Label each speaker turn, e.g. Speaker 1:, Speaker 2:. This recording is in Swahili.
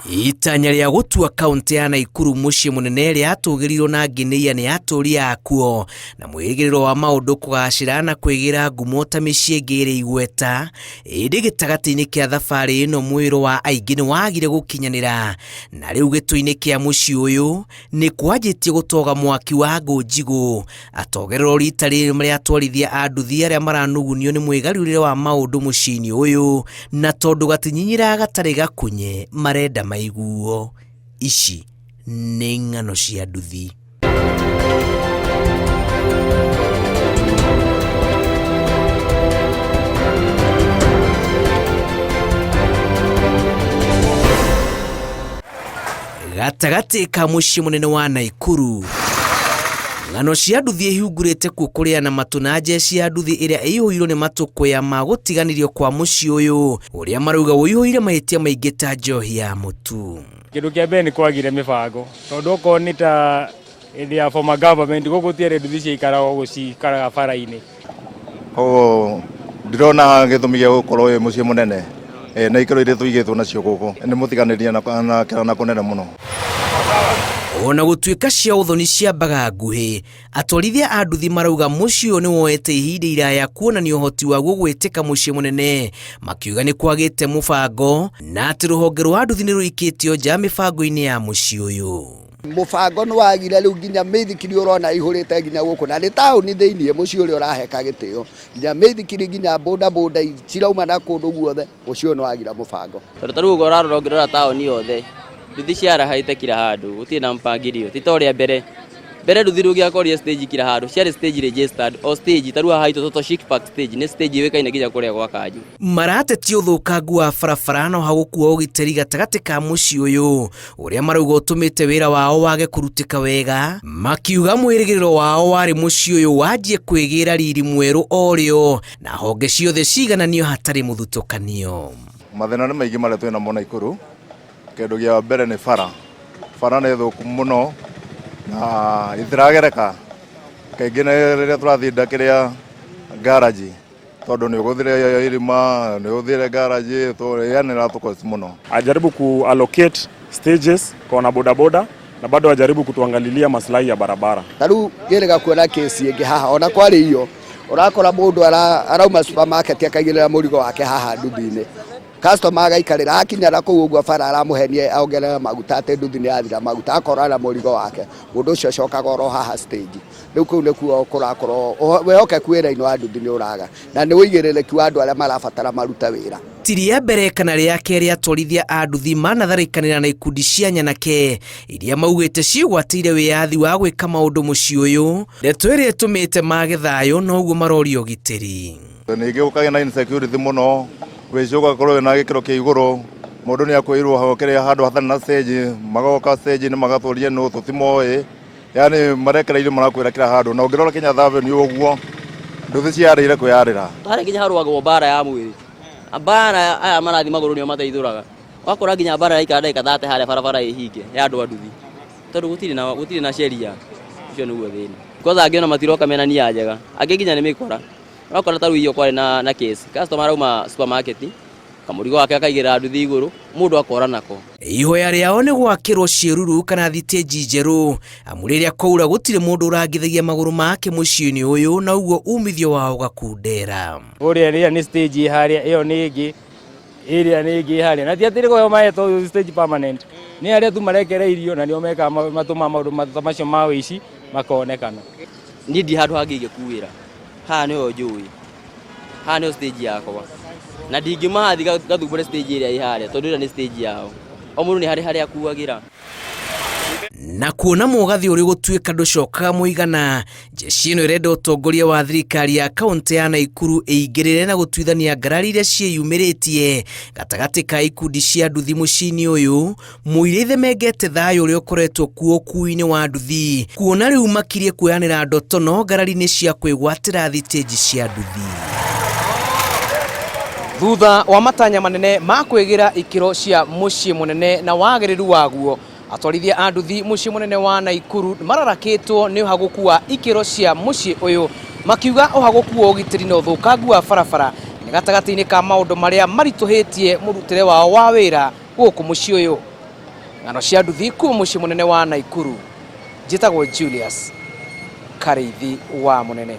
Speaker 1: Itanya rĩa gũtua kaunti ya Naikuru muciĩ mũnene rĩatũgĩrirwo na nginĩia nĩ atongoria akuo na mwĩrĩgĩrĩro wa maũndũ kũgacĩra na kwĩgira ngumo ta mĩciĩ ĩngĩ ĩrĩ igweta. Ĩndĩ gĩtagatĩ-inĩ kĩa thabarĩ ĩno mwĩrĩ wa aingĩ nĩ wagire gũkinyanĩra, na rĩu gĩtũ-inĩ kĩa mũciĩ ũyũ nĩ kwanjĩtie gũtoga mwaki wa ngũ njigũ. Atogerero rita rĩrĩ rĩatwarithia anduthi arĩa maranugunio nĩ mwĩgarũrĩre wa maũndũ mũciĩ-inĩ ũyũ, na tondũ gatinyinyĩra gatarĩ gakunye marenda maiguo. Ici nĩ ng'ano cia nduthi. Gatagatĩ ka mũciĩ mũnene wa Naikuru, ng'ano cia nduthi ihungurĩte kuo kũrĩa na matuna njeci ya nduthi ĩrĩa ĩihũirwo nĩ matũkũya ma gũtiganĩrio kwa mũciĩ ũyũ ũrĩa marauga ũihũire mahĩtia maingĩ ta njohi ya mũtu.
Speaker 2: Kĩndũ kĩa mbere nĩ kwagire mĩbango, tondũ okorwo nĩ ta hĩndĩ ya former government gũgũtiarĩ nduthi ciaikaraga gũcikaraga bara-inĩ.
Speaker 3: Ndĩrona gĩtũmi gĩa gũkorwo wĩ mũciĩ mũnene na ikĩro iria tũigĩtwo nacio gũkũ nĩ mũtiganĩria na kũnene mũno.
Speaker 1: Ona gũtuĩka cia ũthoni ciambaga nguhĩ, atwarithia a nduthi marauga mũciĩ ũyũ nĩ woete ihinda iraya kuonania ũhoti waguo gwĩtĩka mũciĩ mũnene, makiuga nĩ kwagĩte mũbango na atĩ rũhonge rwa nduthi nĩ rũikĩtio nja mĩbango-inĩ ya mũciĩ ũyũ.
Speaker 4: Mũbango nĩ wagire rĩu nginya mĩithikiri ũrona ihũrĩte nginya gũkũ, na nĩ taũni thĩinĩ mũciĩ ũrĩa ũraheka gĩtĩo, nginya mĩithikiri nginya boda cirauma na kũndũ guothe. Ũcio nĩ wagira mũbango.
Speaker 5: Tondũ rĩu ũrarora taũni yothe nduthi ciarahaite kila handũ, gũtirĩ na mpangilio ti ta ũrĩa mbere nduthi rĩu gĩakorire stage kila handũ, ciarĩ stage registered o stage tarua haitũ toto chic park stage nĩ stage wĩkaine nginya kũrĩa gwa Kanju.
Speaker 1: Maratetia ũthũkangu wa barabara no hagũkua ũgitĩri gatagatĩ ka mũciĩ ũyũ ũrĩa marauga ũtũmĩte wĩra wao wage kũrutĩka wega, makiuga mwĩrĩgĩrĩro wao warĩ mũciĩ ũyũ wanjie kwĩgĩra riri mwerũ orĩo na honge ciothe cigananio hatarĩ mũthutũkanio.
Speaker 3: Mathĩna nĩ maingĩ marĩa twĩna mo Naikuru. Kĩndũ gĩa mbere nĩ bara nĩ thũku mũno na itiragereka. Kaingĩ rĩrĩa tũrathiĩ ndakĩrĩa garage, tondũ nĩ ũgũthire irima, nĩ ũgũthire garage, yani ratũkosi mũno.
Speaker 2: Ajaribu kuallocate stages kwa bodaboda na bado ajaribu kutuangalilia maslahi ya barabara.
Speaker 4: Taru gerega kuona kesi ĩngĩ haha, ona kwarĩ iyo ũrakora mũndũ arauma supermarket akaigĩrĩra mũrigo wake haha nduthi-inĩ, customer agaikarĩra akinyara kũu ũguo bara aramũhenia aongerera maguta atĩ nduthi nĩ yathira maguta, akorana mũrigo wake, mũndũ ũcio acokaga oro haha stage. Rĩu kũu nĩkuo kũrakorwo wĩhokeku wĩra-inĩ wa nduthi nĩ ũraga, na nĩ ũigĩrĩrĩki wa andũ arĩa marabatara maruta wĩra.
Speaker 1: Ti rĩa mbere kana rĩa kerĩ atwarithia a nduthi manatharĩkanĩra na ikundi cia nyanake iria maugĩte ciĩgwatĩire wĩyathi wa gwĩka maũndũ mũciĩ ũyũ, ndeto ĩrĩa ĩtũmĩte mage thayũ na ũguo marorio ũgitĩri.
Speaker 3: Ningĩ gũkagĩa na insecurity mũno, wĩici ũgakorwo wĩna gĩkĩro kĩa igũrũ, mũndũ nĩ akwĩirwo kĩrĩa handũ hatarĩ na stage, magoka stage nĩ magatũria nũ tũtimoĩ, yani marekereirio marakwĩra kila handũ, na ũngĩrora Kenyatta Avenue ũguo nduthi ciarĩire kwĩyarĩra.
Speaker 5: Harĩ nginya harũagwo bara ya mwĩrĩ, bara aya marathi magũrũ nĩo mateithũraga, wakora nginya bara yaikara ndagĩka 30 harĩa barabara ĩhinge ya andũ a nduthi, tondũ gũtirĩ na sheria. Ũcio nĩguo thĩna. Kwanza angĩona matiroka mena nia njega, angĩ nginya nĩ mĩkora. Wakora taru iyo kwarĩ na case, customer arauma supermarket kamũrigo wake akaigĩrĩra nduthi igũrũ, mũndũ akora nako.
Speaker 1: Ihoya rĩao nĩ gwakĩrwo ciĩruru kana thitĩnji njerũ, amu rĩrĩa kwaura gũtirĩ mũndũ ũrangithagia magũrũ make mũciĩ-inĩ ũyũ, na ũguo umithio wao gakundera.
Speaker 2: Ũrĩa nĩ stage harĩa, ĩyo nĩ ĩngĩ, ĩrĩa nĩ ĩngĩ harĩa, na ti atĩ rĩgo mahetwo stage permanent, nĩ arĩa tu marekereirio na nĩo meka matũma maũndũ macio ma wĩici makonekana.
Speaker 5: Niĩ ndi handũ hangĩ ingĩkuĩra, haha nĩho njũĩ, haha nĩho stage yakwa, na ndingĩmahathi gathumbũre stage ĩrĩa ĩ harĩa, tondũ ĩrĩa nĩ stage yao, o mũndũ nĩ harĩa akuagĩra.
Speaker 1: Na kuona mũgathi ũrĩ gũtuĩka ndũcokaga mũigana, njeci ĩno ĩrenda ũtongoria wa thirikari ya kaunti ya Naikuru ĩingĩrĩre na gũtuithania ngarari iria ciĩyumĩrĩtie gatagatĩ ka ikundi cia nduthi mũciĩ-inĩ ũyũ, mũira ithemengete thayũ ũrĩa ũkoretwo kuo ũkui-inĩ wa nduthi, kuona rĩu makirie kuoyanĩra ndotono ngarari-inĩ cia kwĩgwatĩra thitĩnji cia nduthi. Thutha wa matanya manene ma kwĩgira ikĩro cia mũciĩ mũnene na wagĩrĩru waguo, atwarithia a nduthi mũciĩ mũnene wa Naikuru mararakĩtwo nĩ ũhagũku wa ikĩro cia mũciĩ ũyũ, makiuga ũhagũku wa ũgitĩri na ũthũkangu wa barabara nĩ gatagatĩ-inĩ ka maũndũ marĩa maritũhĩtie mũrutĩre wao wa wĩra gũkũ mũciĩ ũyũ. ng'ano cia nduthi kuma muciĩ munene wa Naikuru. Njĩtagwo Julius Kareithi wa Munene.